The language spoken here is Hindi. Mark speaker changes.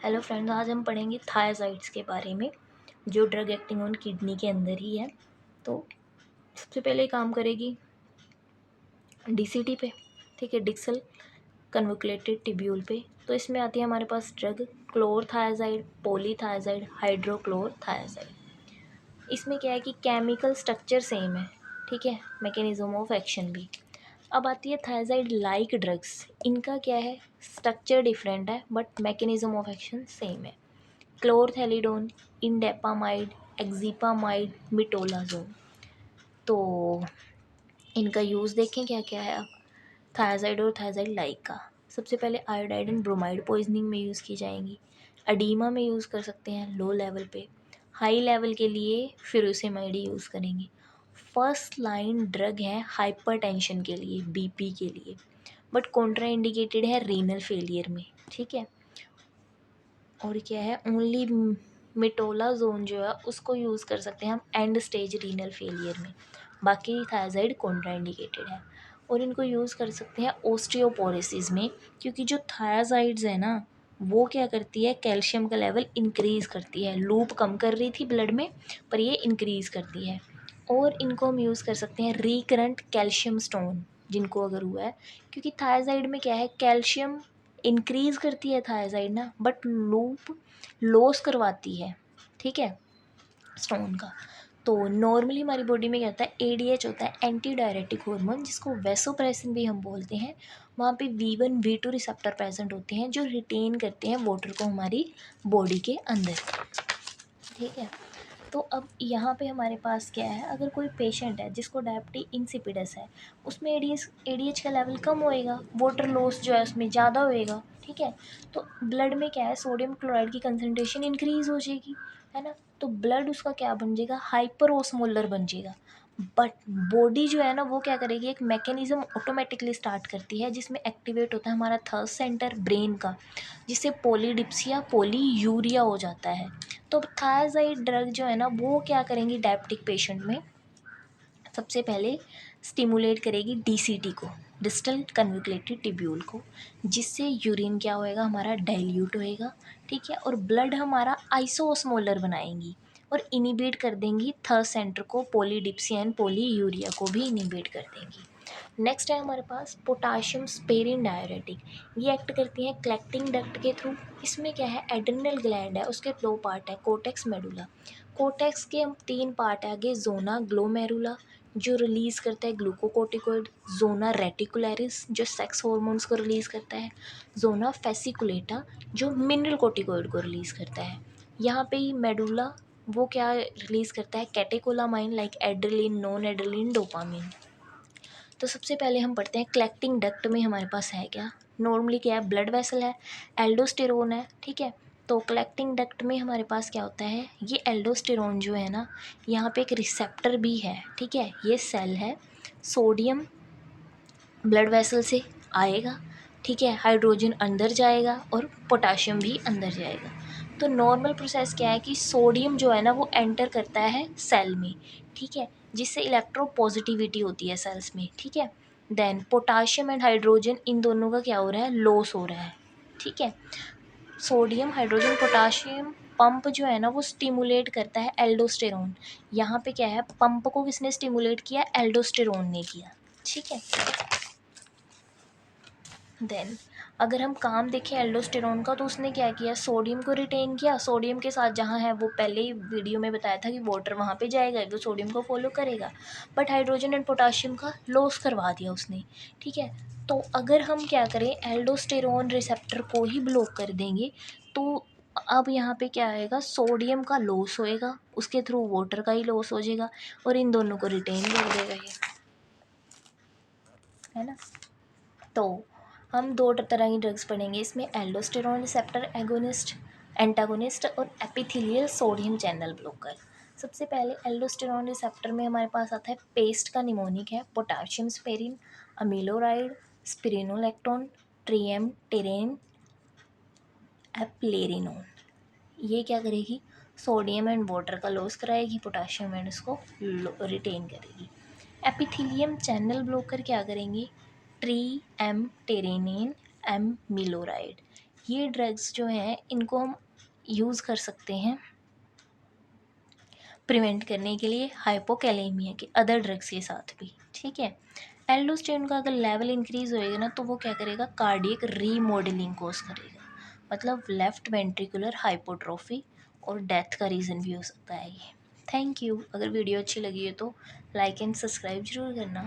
Speaker 1: हेलो फ्रेंड्स, आज हम पढ़ेंगे थायराइड्स के बारे में, जो ड्रग एक्टिंग ऑन किडनी के अंदर ही है। तो सबसे पहले काम करेगी डीसीटी पे, ठीक है, डिक्सल कन्वोक्लेटेड टिब्यूल पे। तो इसमें आती है हमारे पास ड्रग क्लोरथायाजाइड, पॉलीथायाजाइड, हाइड्रोक्लोरथायाजाइड। इसमें क्या है कि केमिकल स्ट्रक्चर सेम है, ठीक है, मैकेनिज्म ऑफ एक्शन भी। अब आती है थायराइड लाइक ड्रग्स। इनका क्या है, स्ट्रक्चर डिफरेंट है but mechanism of action same है। क्लोरथेलिडोन, इंडेपामाइड, एक्जिपामाइड, मिटोलाजोन। तो इनका यूज़ देखें क्या क्या है अब। थायराइड और थायराइड लाइक का सबसे पहले आयोडाइड एंड ब्रोमाइड पॉइजनिंग में यूज़ की जाएंगी। अडीमा में यूज़ कर सकते हैं लो लेवल पे। हाई लेवल के लिए फ्यूरोसेमाइड यूज़ करेंगे। फर्स्ट लाइन ड्रग है हाइपरटेंशन के लिए, बीपी के लिए, बट कॉन्ट्रा इंडिकेटेड है रीनल फेलियर में, ठीक है। और क्या है, ओनली मिटोलाजोन जो है उसको यूज़ कर सकते हैं हम एंड स्टेज रीनल फेलियर में। बाकी थायराइड कॉन्ट्राइंडिकेटेड है। और इनको यूज़ कर सकते हैं ओस्टियोपोरोसिस में, क्योंकि जो थायराइड्स है ना, वो क्या करती है, कैल्शियम का लेवल इंक्रीज़ करती है। लूप कम कर रही थी ब्लड में, पर ये इंक्रीज़ करती है। और इनको हम यूज़ कर सकते हैं रिकरेंट कैल्शियम स्टोन जिनको अगर हुआ है, क्योंकि थायराइड में क्या है, कैल्शियम इंक्रीज़ करती है थायराइड ना, बट लूप लॉस करवाती है, ठीक है, स्टोन का। तो नॉर्मली हमारी बॉडी में क्या होता है, एडीएच होता है, एंटी डायरेटिक हार्मोन, जिसको वेसोप्रेसिन भी हम बोलते हैं। वहाँ पे V1 V2 रिसेप्टर प्रेजेंट होते हैं जो रिटेन करते हैं वाटर को हमारी बॉडी के अंदर, ठीक है। तो अब यहाँ पे हमारे पास क्या है, अगर कोई पेशेंट है जिसको डायबिटी इंसिपिडस है, उसमें एडीएच का लेवल कम होएगा, वाटर लॉस जो है उसमें ज़्यादा होएगा, ठीक है। तो ब्लड में क्या है, सोडियम क्लोराइड की कंसनट्रेशन इंक्रीज़ हो जाएगी, है ना। तो ब्लड उसका क्या बन जाएगा, हाइपर ओस्मोलर बन जाएगा। बट बॉडी जो है ना, वो क्या करेगी, एक मैकेनिज्म ऑटोमेटिकली स्टार्ट करती है जिसमें एक्टिवेट होता है हमारा थर्स्ट सेंटर ब्रेन का, जिससे पॉलीडिप्सिया पॉलीयूरिया हो जाता है। तो थायराइड ड्रग जो है ना, वो क्या करेंगी डायबिटिक पेशेंट में, सबसे पहले स्टिमुलेट करेगी डीसीटी को, डिस्टल कन्वोक्लेटेड टिब्यूल को, जिससे यूरिन क्या होएगा, हमारा डाइल्यूट होएगा, ठीक है। और ब्लड हमारा आइसोस्मोलर बनाएंगी और इनिबेट कर देंगी थर्ड सेंटर को, पॉलीडिप्सिया एंड पॉलीयूरिया को भी इनिबेट कर देंगी। नेक्स्ट है हमारे पास पोटाशियम स्पेरिन डायरेटिक। ये एक्ट करती हैं कलेक्टिंग डक्ट के थ्रू। इसमें क्या है, एड्रिनल ग्लैंड है, उसके दो पार्ट है, कोटेक्स मेडुला। कोटेक्स के हम तीन पार्ट है आगे, जोना ग्लोमेरुला जो रिलीज़ करता है ग्लूकोकोर्टिकोइड, जोना रेटिकुलरिस जो सेक्स हॉर्मोन्स को रिलीज़ करता है, जोना फेसिकुलेटा जो मिनरल कोर्टिकोइड को रिलीज़ करता है। यहाँ पे ही मेडुला वो क्या रिलीज़ करता है, catecholamine like adrenaline, non adrenaline, dopamine. तो सबसे पहले हम पढ़ते हैं कलेक्टिंग डक्ट में हमारे पास है क्या। नॉर्मली क्या है, ब्लड वेसल है, एल्डोस्टेरोन है, ठीक है। तो कलेक्टिंग डक्ट में हमारे पास क्या होता है, ये एल्डोस्टेरोन जो है ना, यहाँ पे एक रिसेप्टर भी है, ठीक है। ये सेल है, सोडियम ब्लड वेसल से आएगा, ठीक है, हाइड्रोजन अंदर जाएगा और पोटाशियम भी अंदर जाएगा। तो नॉर्मल प्रोसेस क्या है कि सोडियम जो है ना, वो एंटर करता है सेल में, ठीक है, जिससे इलेक्ट्रोपॉजिटिविटी होती है सेल्स में, ठीक है। देन पोटाशियम एंड हाइड्रोजन इन दोनों का क्या हो रहा है, लॉस हो रहा है, ठीक है। सोडियम हाइड्रोजन पोटाशियम पंप जो है ना, वो स्टिमुलेट करता है एल्डोस्टेरोन। यहाँ पे क्या है, पंप को किसने स्टिमुलेट किया, एल्डोस्टेरोन ने किया, ठीक है। देन अगर हम काम देखें एल्डोस्टेरोन का, तो उसने क्या किया, सोडियम को रिटेन किया। सोडियम के साथ जहाँ है, वो पहले ही वीडियो में बताया था कि वाटर वहाँ पे जाएगा, वो सोडियम को फॉलो करेगा, बट हाइड्रोजन एंड पोटाशियम का लॉस करवा दिया उसने, ठीक है। तो अगर हम क्या करें, एल्डोस्टेरोन रिसेप्टर को ही ब्लॉक कर देंगे, तो अब यहाँ पे क्या आएगा, सोडियम का लॉस होएगा, उसके थ्रू वाटर का ही लॉस हो जाएगा, और इन दोनों को रिटेन कर देगा ये, है ना। तो हम दो तरह की ड्रग्स पढ़ेंगे इसमें, एल्डोस्टेरोन रिसेप्टर एगोनिस्ट एंटागोनिस्ट और एपिथेलियल सोडियम चैनल ब्लॉकर। सबसे पहले एल्डोस्टेरोन रिसेप्टर में हमारे पास आता है पेस्ट का निमोनिक है, पोटाशियम स्पेरिन, अमीलोराइड, स्पिरिनोलेक्टोन, ट्रिएम टेरेन, एप्लेरिनोन। ये क्या करेगी, सोडियम एंड वाटर का लॉस कराएगी, पोटाशियम एंड इसको रिटेन करेगी। एपिथेलियम चैनल ब्लॉकर क्या करेंगे, ट्री एम टेरेनिन एम मिलोराइड। ये ड्रग्स जो हैं इनको हम यूज़ कर सकते हैं प्रिवेंट करने के लिए हाइपोकैलेमिया के अदर ड्रग्स के साथ भी, ठीक है। एल्डोस्टेरोन का अगर लेवल इंक्रीज होएगा ना तो वो क्या करेगा, कार्डियक रीमॉडलिंग कोज करेगा, मतलब लेफ्ट वेंट्रिकुलर हाइपोट्रोफी और डेथ का रीज़न भी हो सकता है ये। Thank you. अगर वीडियो अच्छी लगी है तो लाइक एंड सब्सक्राइब जरूर करना।